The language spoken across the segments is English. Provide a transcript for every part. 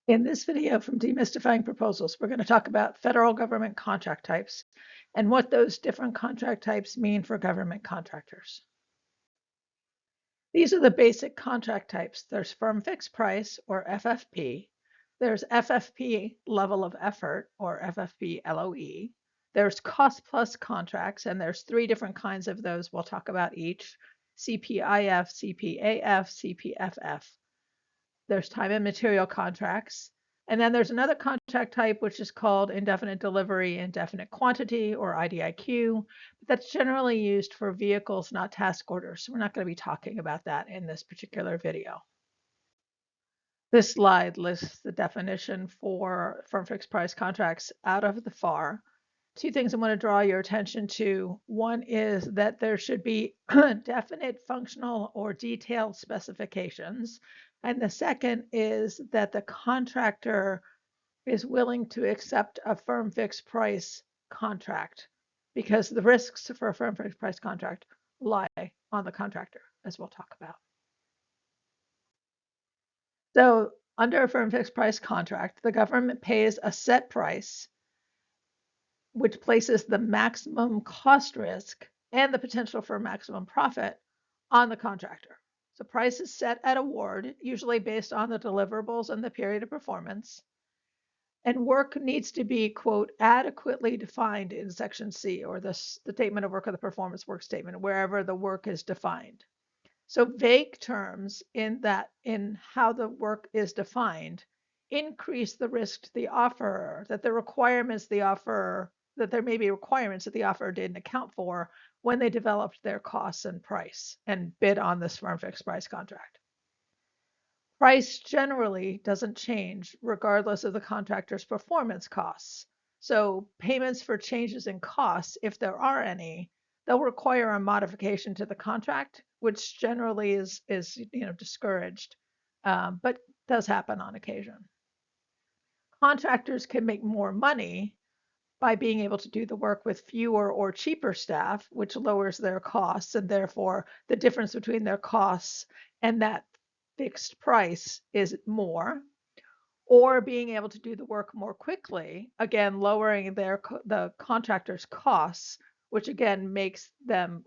In this video from Demystifying Proposals, we're going to talk about federal government contract types and what those different contract types mean for government contractors. These are the basic contract types. There's firm fixed price, or FFP. There's FFP level of effort, or FFP LOE. There's cost plus contracts, and there's three different kinds of those. We'll talk about each: CPIF, CPAF, CPFF. There's time and material contracts. And then there's another contract type, which is called indefinite delivery, indefinite quantity, or IDIQ. But that's generally used for vehicles, not task orders. So we're not going to be talking about that in this particular video. This slide lists the definition for firm fixed price contracts out of the FAR. Two things I want to draw your attention to. One is that there should be definite functional or detailed specifications. And the second is that the contractor is willing to accept a firm fixed price contract, because the risks for a firm fixed price contract lie on the contractor, as we'll talk about. So under a firm fixed price contract, the government pays a set price, which places the maximum cost risk and the potential for maximum profit on the contractor. So price is set at award, usually based on the deliverables and the period of performance. And work needs to be, quote, adequately defined in section C, or the statement of work or the performance work statement, wherever the work is defined. So vague terms in how the work is defined increase the risk to the offerer that there may be requirements that the offerer didn't account for when they developed their costs and price and bid on this firm fixed price contract. Price generally doesn't change regardless of the contractor's performance costs. So payments for changes in costs, if there are any, they'll require a modification to the contract, which generally is discouraged, but does happen on occasion. Contractors can make more money by being able to do the work with fewer or cheaper staff, which lowers their costs, and therefore the difference between their costs and that fixed price is more, or being able to do the work more quickly, again lowering the contractor's costs, which again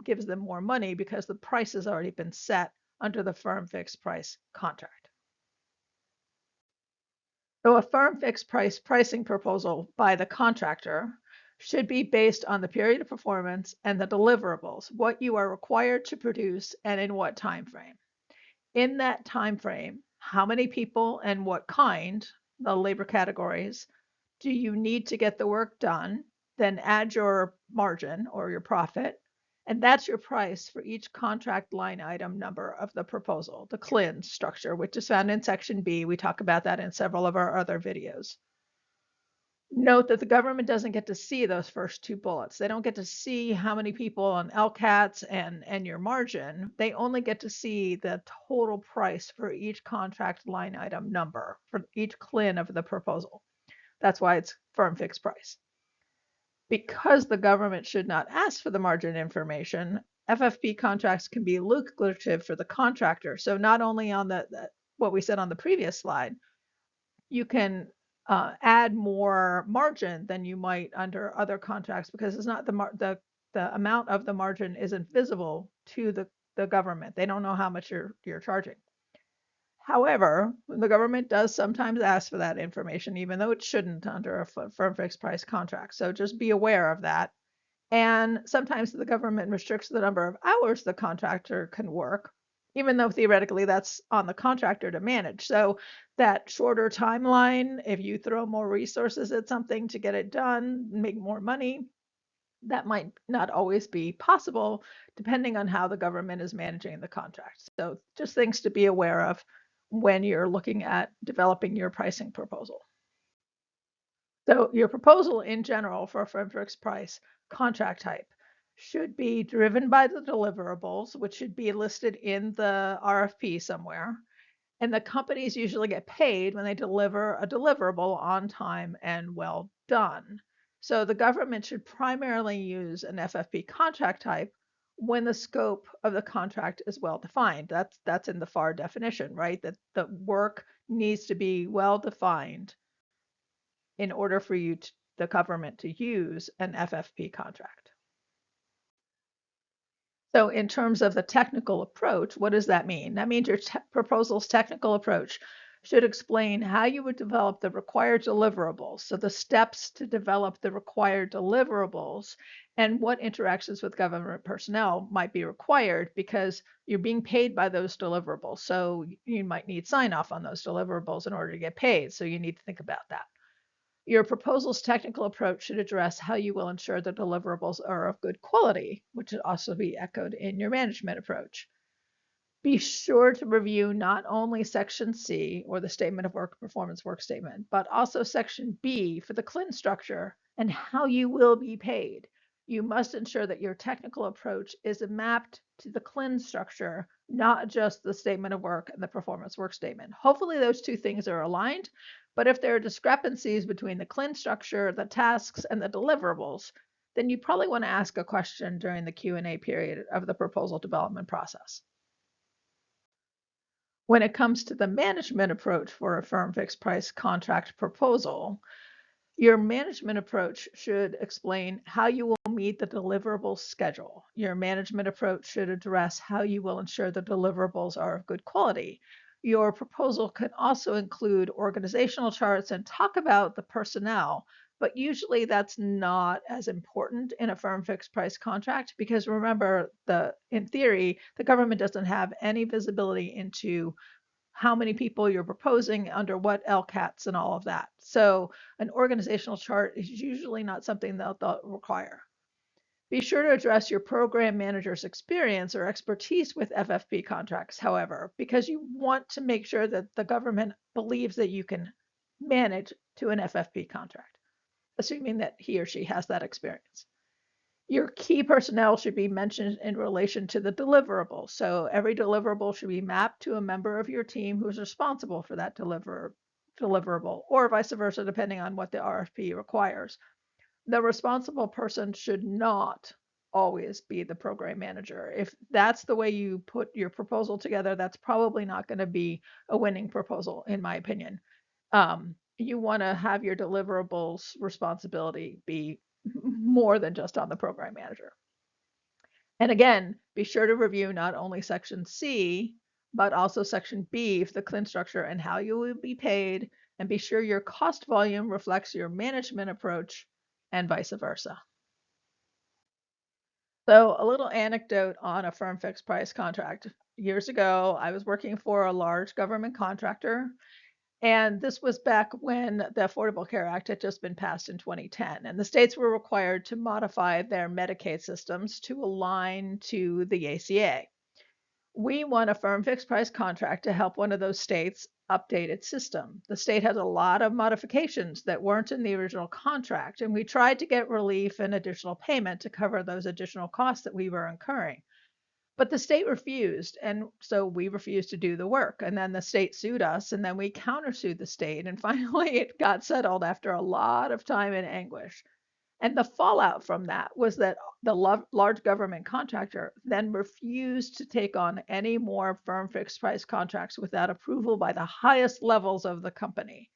gives them more money because the price has already been set under the firm fixed price contract. So a firm fixed price pricing proposal by the contractor should be based on the period of performance and the deliverables, what you are required to produce and in what time frame. In that time frame, how many people and what kind, the labor categories, do you need to get the work done? Then add your margin or your profit, and that's your price for each contract line item number of the proposal, the CLIN structure, which is found in section B. We talk about that in several of our other videos. Note that the government doesn't get to see those first two bullets. They don't get to see how many people on LCATs and your margin. They only get to see the total price for each contract line item number for each CLIN of the proposal. That's why it's firm fixed price. Because the government should not ask for the margin information, FFP contracts can be lucrative for the contractor. So not only on what we said on the previous slide, you can add more margin than you might under other contracts, because it's not the amount of the margin isn't visible to the government. They don't know how much you're charging. However, the government does sometimes ask for that information, even though it shouldn't under a firm fixed price contract. So just be aware of that. And sometimes the government restricts the number of hours the contractor can work, even though theoretically that's on the contractor to manage. So that shorter timeline, if you throw more resources at something to get it done, make more money, that might not always be possible depending on how the government is managing the contract. So just things to be aware of when you're looking at developing your pricing proposal. So your proposal in general for a firm fixed price contract type should be driven by the deliverables, which should be listed in the RFP somewhere. And the companies usually get paid when they deliver a deliverable on time and well done. So the government should primarily use an FFP contract type when the scope of the contract is well defined. That's in the FAR definition, right? That the work needs to be well defined in order for the government to use an FFP contract. So in terms of the technical approach, what does that mean? That means your proposal's technical approach should explain how you would develop the required deliverables. So the steps to develop the required deliverables and what interactions with government personnel might be required because you're being paid by those deliverables. So you might need sign off on those deliverables in order to get paid. So you need to think about that. Your proposal's technical approach should address how you will ensure the deliverables are of good quality, which should also be echoed in your management approach. Be sure to review not only Section C, or the Statement of Work Performance Work Statement, but also Section B for the CLIN structure and how you will be paid. You must ensure that your technical approach is mapped to the CLIN structure, not just the Statement of Work and the Performance Work Statement. Hopefully those two things are aligned, but if there are discrepancies between the CLIN structure, the tasks, and the deliverables, then you probably want to ask a question during the Q&A period of the proposal development process. When it comes to the management approach for a firm fixed price contract proposal, your management approach should explain how you will meet the deliverable schedule. Your management approach should address how you will ensure the deliverables are of good quality. Your proposal can also include organizational charts and talk about the personnel, but usually that's not as important in a firm fixed price contract because remember, in theory, the government doesn't have any visibility into how many people you're proposing under what LCATs and all of that. So an organizational chart is usually not something that they'll require. Be sure to address your program manager's experience or expertise with FFP contracts, however, because you want to make sure that the government believes that you can manage to an FFP contract, assuming that he or she has that experience. Your key personnel should be mentioned in relation to the deliverable. So every deliverable should be mapped to a member of your team who's responsible for that deliverable, or vice versa, depending on what the RFP requires. The responsible person should not always be the program manager. If that's the way you put your proposal together, that's probably not going to be a winning proposal, in my opinion. You want to have your deliverables responsibility be more than just on the program manager. And again, be sure to review not only Section C, but also Section B for the CLIN structure and how you will be paid, and be sure your cost volume reflects your management approach and vice versa. So a little anecdote on a firm fixed price contract. Years ago, I was working for a large government contractor, and this was back when the Affordable Care Act had just been passed in 2010, and the states were required to modify their Medicaid systems to align to the ACA. We won a firm fixed price contract to help one of those states update its system. The state had a lot of modifications that weren't in the original contract, and we tried to get relief and additional payment to cover those additional costs that we were incurring. But the state refused, and so we refused to do the work. And then the state sued us, and then we countersued the state, and finally it got settled after a lot of time and anguish. And the fallout from that was that the large government contractor then refused to take on any more firm fixed price contracts without approval by the highest levels of the company.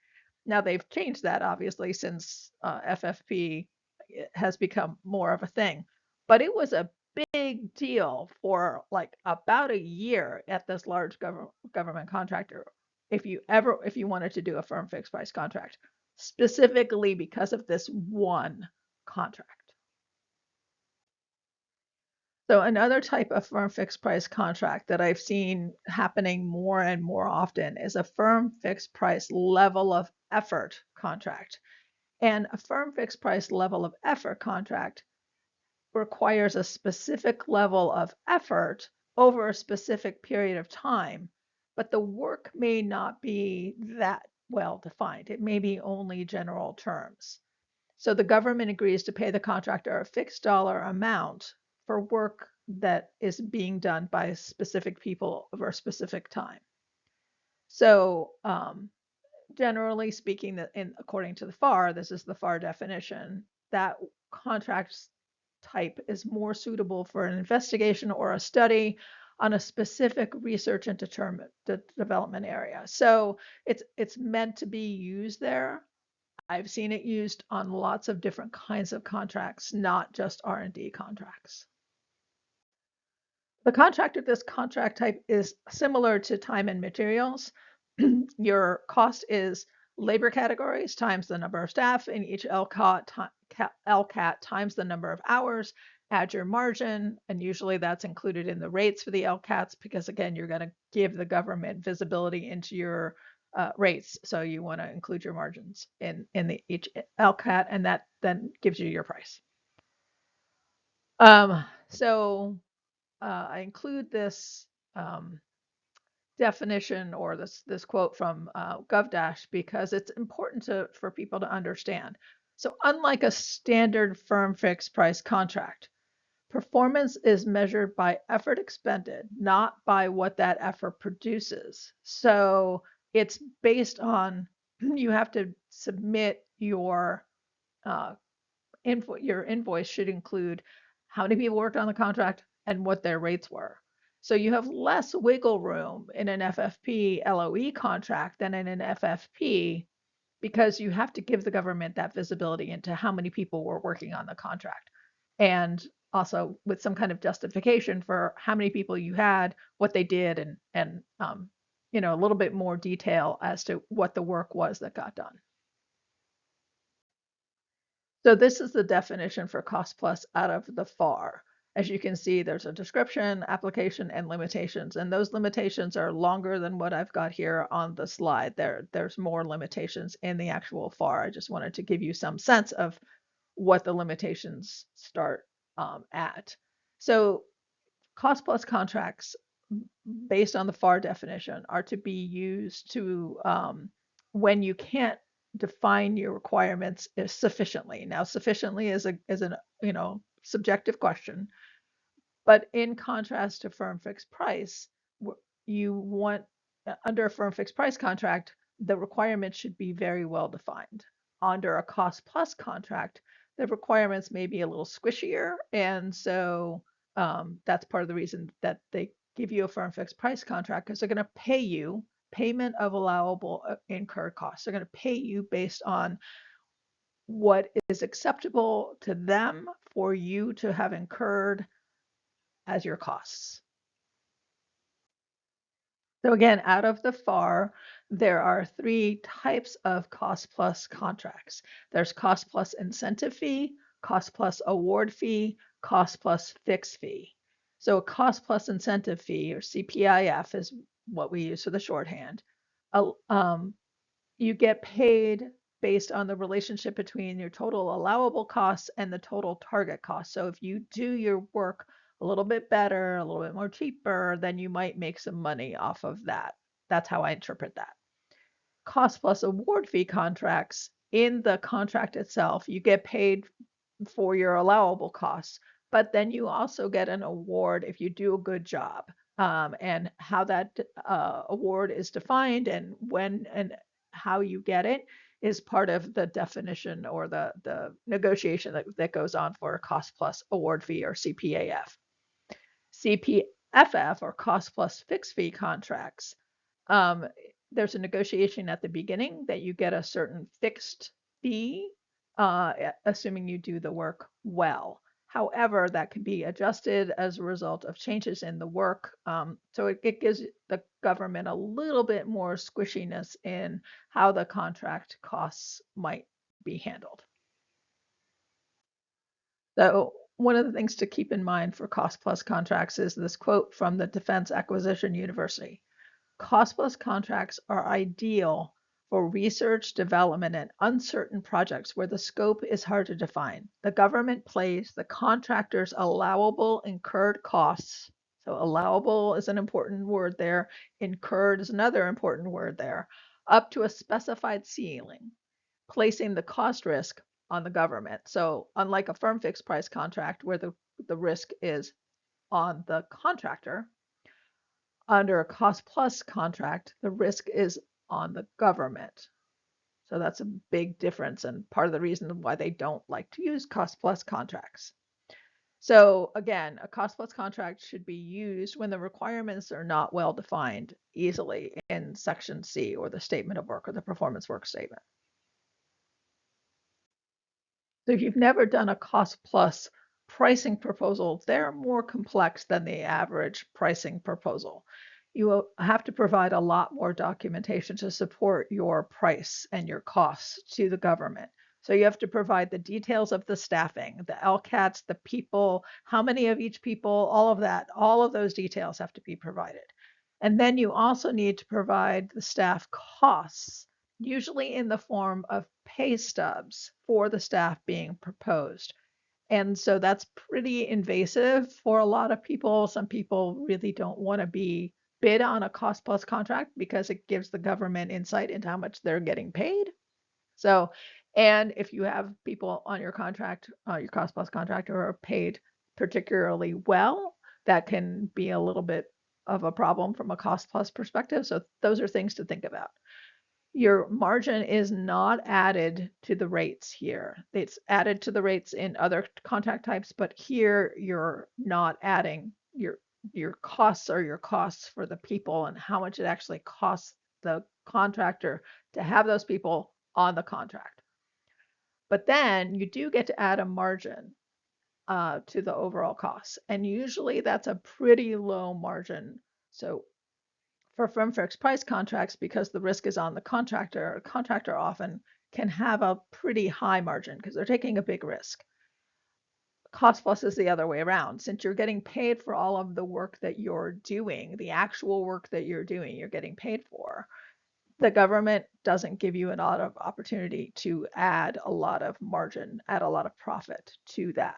Now they've changed that obviously since FFP has become more of a thing, but it was a big deal for like about a year at this large government contractor if you wanted to do a firm fixed price contract, specifically because of this one contract. So another type of firm fixed price contract that I've seen happening more and more often is a firm fixed price level of effort contract. And a firm fixed price level of effort contract requires a specific level of effort over a specific period of time, but the work may not be that well defined. It may be only general terms. So the government agrees to pay the contractor a fixed dollar amount for work that is being done by specific people over a specific time. So generally speaking, according to the FAR, this is the FAR definition, that contract type is more suitable for an investigation or a study on a specific research and development area. So it's meant to be used there. I've seen it used on lots of different kinds of contracts, not just R&D contracts. The contract of this contract type is similar to time and materials. Your cost is labor categories times the number of staff in each LCAT times the number of hours, add your margin, and usually that's included in the rates for the LCATs because again, you're going to give the government visibility into your rates. So you want to include your margins in each LCAT, and that then gives you your price. So I include this definition or this quote from GovDash because it's important for people to understand. So unlike a standard firm fixed price contract, performance is measured by effort expended, not by what that effort produces. So it's based on you have to submit your your invoice should include how many people worked on the contract and what their rates were. So you have less wiggle room in an FFP LOE contract than in an FFP because you have to give the government that visibility into how many people were working on the contract. And also with some kind of justification for how many people you had, what they did, and a little bit more detail as to what the work was that got done. So this is the definition for cost plus out of the FAR. As you can see, there's a description, application, and limitations. And those limitations are longer than what I've got here on the slide. There's more limitations in the actual FAR. I just wanted to give you some sense of what the limitations start at. So cost plus contracts based on the FAR definition are to be used to when you can't define your requirements sufficiently. Now, sufficiently is an subjective question, but in contrast to firm fixed price, you want under a firm fixed price contract, the requirements should be very well defined. Under a cost plus contract, the requirements may be a little squishier, and so that's part of the reason that they give you a firm fixed price contract because they're going to pay you payment of allowable incurred costs. They're going to pay you based on what is acceptable to them for you to have incurred as your costs. So again, out of the FAR, there are three types of cost plus contracts. There's cost plus incentive fee, cost plus award fee, cost plus fixed fee. So a cost plus incentive fee, or CPIF, is what we use for the shorthand. You get paid based on the relationship between your total allowable costs and the total target cost. So if you do your work a little bit better, a little bit more cheaper, then you might make some money off of that. That's how I interpret that. Cost plus award fee contracts, in the contract itself, you get paid for your allowable costs, but then you also get an award if you do a good job. And how that award is defined and when and how you get it is part of the definition or the negotiation that goes on for a cost plus award fee or CPAF. CPFF or cost plus fixed fee contracts, there's a negotiation at the beginning that you get a certain fixed fee, assuming you do the work well. However, that can be adjusted as a result of changes in the work. So it gives the government a little bit more squishiness in how the contract costs might be handled. So one of the things to keep in mind for cost plus contracts is this quote from the Defense Acquisition University. Cost plus contracts are ideal for research, development, and uncertain projects where the scope is hard to define. The government pays the contractor's allowable incurred costs. So allowable is an important word there. Incurred is another important word there. Up to a specified ceiling, placing the cost risk on the government. So unlike a firm fixed price contract where the risk is on the contractor, under a cost plus contract, the risk is on the government. So that's a big difference and part of the reason why they don't like to use cost plus contracts. So again, a cost plus contract should be used when the requirements are not well defined easily in section C or the statement of work or the performance work statement. So if you've never done a cost plus pricing proposal, they're more complex than the average pricing proposal. You will have to provide a lot more documentation to support your price and your costs to the government. So you have to provide the details of the staffing, the LCATs, the people, how many of each people, all of that, all of those details have to be provided. And then you also need to provide the staff costs, usually in the form of pay stubs for the staff being proposed. And so that's pretty invasive for a lot of people. Some people really don't want to be bid on a cost plus contract because it gives the government insight into how much they're getting paid. So, and if you have people on your contract, your cost plus contract, who are paid particularly well, that can be a little bit of a problem from a cost plus perspective. So those are things to think about. Your margin is not added to the rates here. It's added to the rates in other contract types, but here you're not adding your costs are your costs for the people and how much it actually costs the contractor to have those people on the contract. But then you do get to add a margin to the overall costs, and usually that's a pretty low margin. So for firm fixed price contracts, because the risk is on the contractor, a contractor often can have a pretty high margin because they're taking a big risk. Cost plus is the other way around. Since you're getting paid for all of the work that you're doing, the actual work that you're doing, you're getting paid for. The government doesn't give you a lot of opportunity to add a lot of margin, add a lot of profit to that.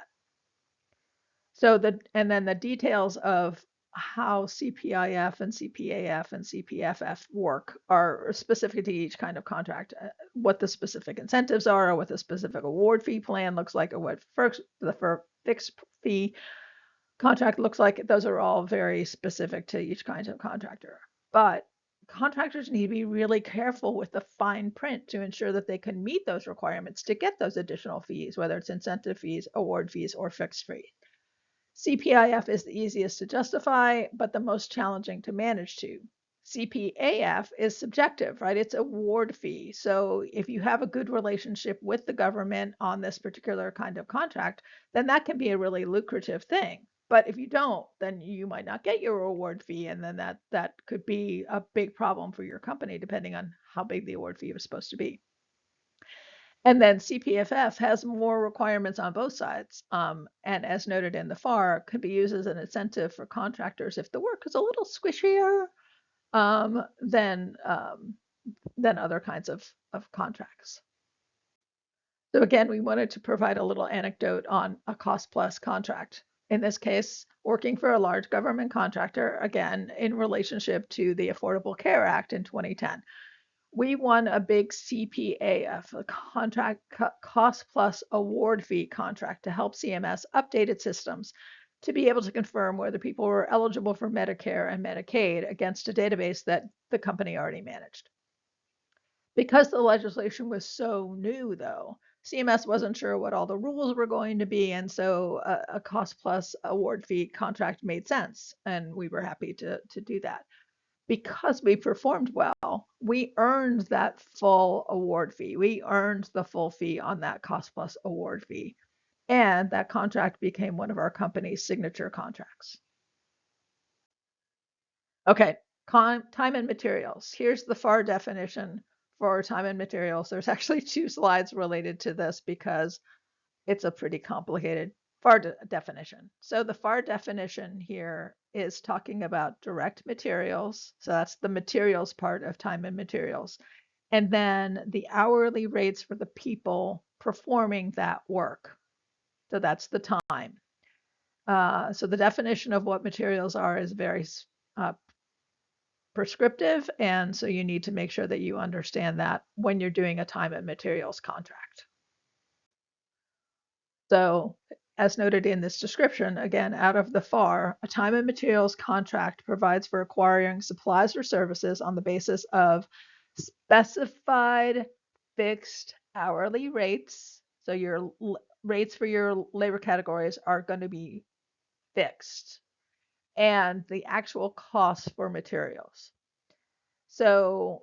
So and then the details of how CPIF and CPAF and CPFF work are specific to each kind of contract, what the specific incentives are, or what the specific award fee plan looks like, or what the fixed fee contract looks like. Those are all very specific to each kind of contractor. But contractors need to be really careful with the fine print to ensure that they can meet those requirements to get those additional fees, whether it's incentive fees, award fees, or fixed fees. CPIF is the easiest to justify, but the most challenging to manage too. CPAF is subjective, right? It's award fee. So if you have a good relationship with the government on this particular kind of contract, then that can be a really lucrative thing. But if you don't, then you might not get your award fee, and then that could be a big problem for your company, depending on how big the award fee was supposed to be. And then CPFF has more requirements on both sides. And as noted in the FAR, could be used as an incentive for contractors if the work is a little squishier than other kinds of contracts. So again, we wanted to provide a little anecdote on a cost plus contract. In this case, working for a large government contractor, again, in relationship to the Affordable Care Act in 2010. We won a big CPAF, a contract cost plus award fee contract to help CMS update its systems to be able to confirm whether people were eligible for Medicare and Medicaid against a database that the company already managed. Because the legislation was so new, though, CMS wasn't sure what all the rules were going to be, and so a cost plus award fee contract made sense, and we were happy to do that. Because we performed well, we earned that full award fee. We earned the full fee on that cost plus award fee. And that contract became one of our company's signature contracts. Okay, time and materials. Here's the FAR definition for time and materials. There's actually 2 slides related to this because it's a pretty complicated FAR definition. So the FAR definition here is talking about direct materials. So that's the materials part of time and materials. And then the hourly rates for the people performing that work. So that's the time. So the definition of what materials are is very prescriptive. And so you need to make sure that you understand that when you're doing a time and materials contract. So as noted in this description, again, out of the FAR, a time and materials contract provides for acquiring supplies or services on the basis of specified fixed hourly rates. So your rates for your labor categories are going to be fixed, and the actual costs for materials. So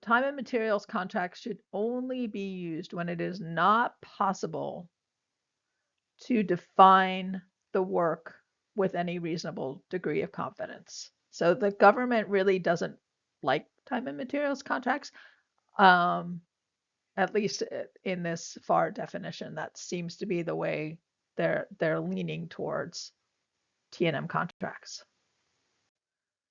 time and materials contracts should only be used when it is not possible to define the work with any reasonable degree of confidence. So the government really doesn't like time and materials contracts, um, at least in this FAR definition. That seems to be the way they're leaning towards T&M contracts.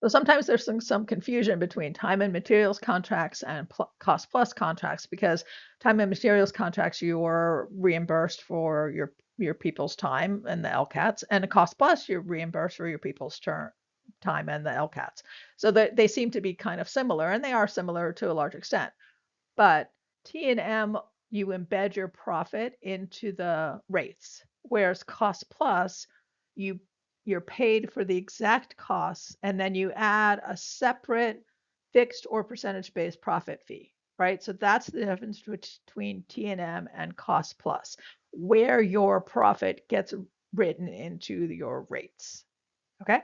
So sometimes there's some confusion between time and materials contracts and cost plus contracts, because time and materials contracts, you're reimbursed for your people's time and the LCATs, and a cost plus, you're reimbursed for your people's time and the LCATs. So they seem to be kind of similar, and they are similar to a large extent. But T&M, you embed your profit into the rates, whereas cost plus, you you're paid for the exact costs, and then you add a separate fixed or percentage-based profit fee, right? So that's the difference between T&M and cost plus, where your profit gets written into your rates. Okay.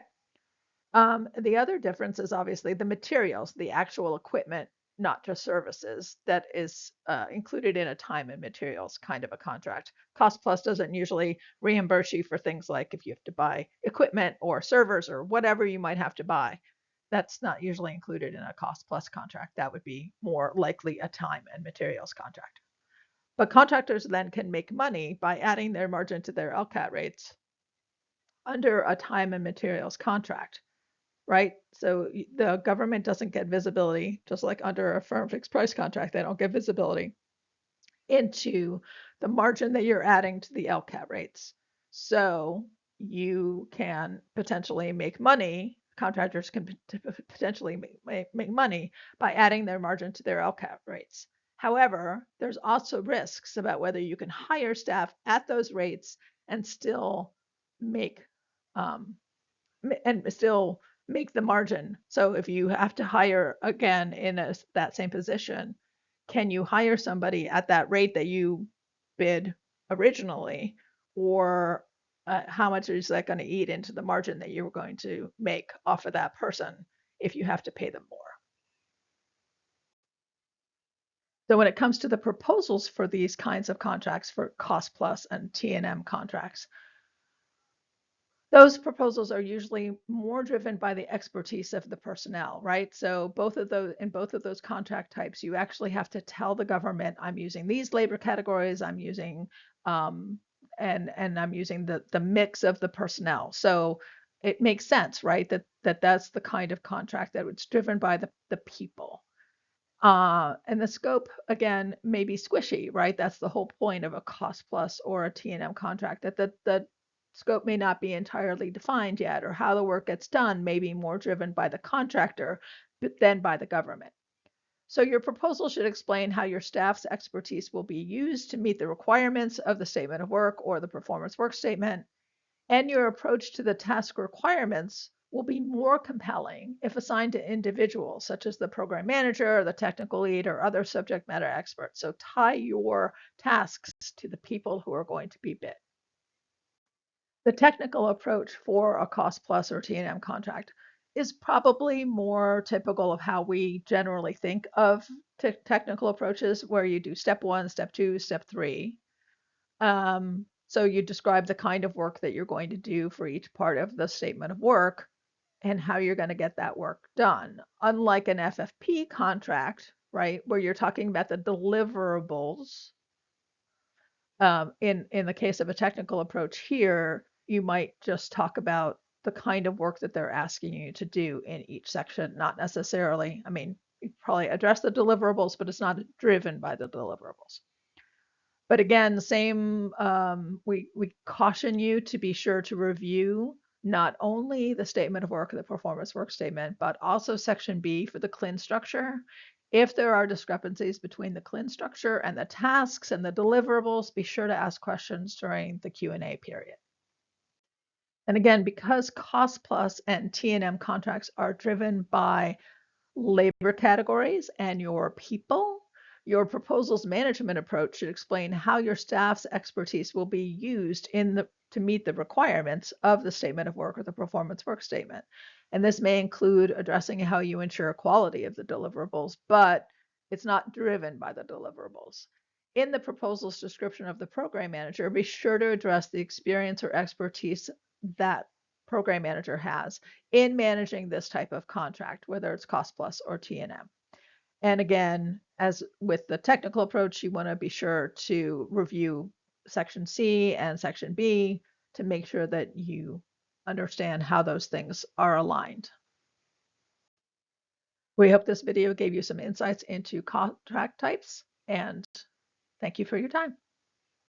The other difference is obviously the materials, the actual equipment, not just services, that is included in a time and materials kind of a contract. Cost plus doesn't usually reimburse you for things like if you have to buy equipment or servers or whatever you might have to buy. That's not usually included in a cost plus contract. That would be more likely a time and materials contract. But contractors then can make money by adding their margin to their LCAT rates under a time and materials contract, right? So the government doesn't get visibility, just like under a firm fixed price contract, they don't get visibility into the margin that you're adding to the LCAT rates. So you can potentially make money, contractors can potentially make money by adding their margin to their LCAT rates. However, there's also risks about whether you can hire staff at those rates and still make um, the margin. So if you have to hire again in that same position, can you hire somebody at that rate that you bid originally, or how much is that going to eat into the margin that you're going to make off of that person if you have to pay them more? So when it comes to the proposals for these kinds of contracts, for cost plus and T&M contracts, those proposals are usually more driven by the expertise of the personnel, right? So in both of those contract types, you actually have to tell the government, I'm using these labor categories, I'm using and I'm using the mix of the personnel. So it makes sense, right? That's the kind of contract that it's driven by the people. And the scope, again, may be squishy, right? That's the whole point of a cost plus or a T&M contract, that the scope may not be entirely defined yet, or how the work gets done may be more driven by the contractor than by the government. So your proposal should explain how your staff's expertise will be used to meet the requirements of the statement of work or the performance work statement, and your approach to the task requirements will be more compelling if assigned to individuals such as the program manager, the technical lead, or other subject matter experts. So tie your tasks to the people who are going to be bid. The technical approach for a cost plus or T&M contract is probably more typical of how we generally think of technical approaches, where you do step 1, step 2, step 3. So you describe the kind of work that you're going to do for each part of the statement of work and how you're going to get that work done. Unlike an FFP contract, right, where you're talking about the deliverables, in the case of a technical approach here, you might just talk about the kind of work that they're asking you to do in each section, not necessarily, I mean, you probably address the deliverables, but it's not driven by the deliverables. But again, the same, we caution you to be sure to review not only the statement of work, the performance work statement, but also section B for the CLIN structure. If there are discrepancies between the CLIN structure and the tasks and the deliverables, be sure to ask questions during the Q&A period. And again, because cost plus and T&M contracts are driven by labor categories and your people, Your proposal's management approach should explain how your staff's expertise will be used to meet the requirements of the statement of work or the performance work statement. And this may include addressing how you ensure quality of the deliverables, but it's not driven by the deliverables. In the proposal's description of the program manager, be sure to address the experience or expertise that program manager has in managing this type of contract, whether it's cost plus or T&M. And again, as with the technical approach, you want to be sure to review section C and section B to make sure that you understand how those things are aligned. We hope this video gave you some insights into contract types, and thank you for your time.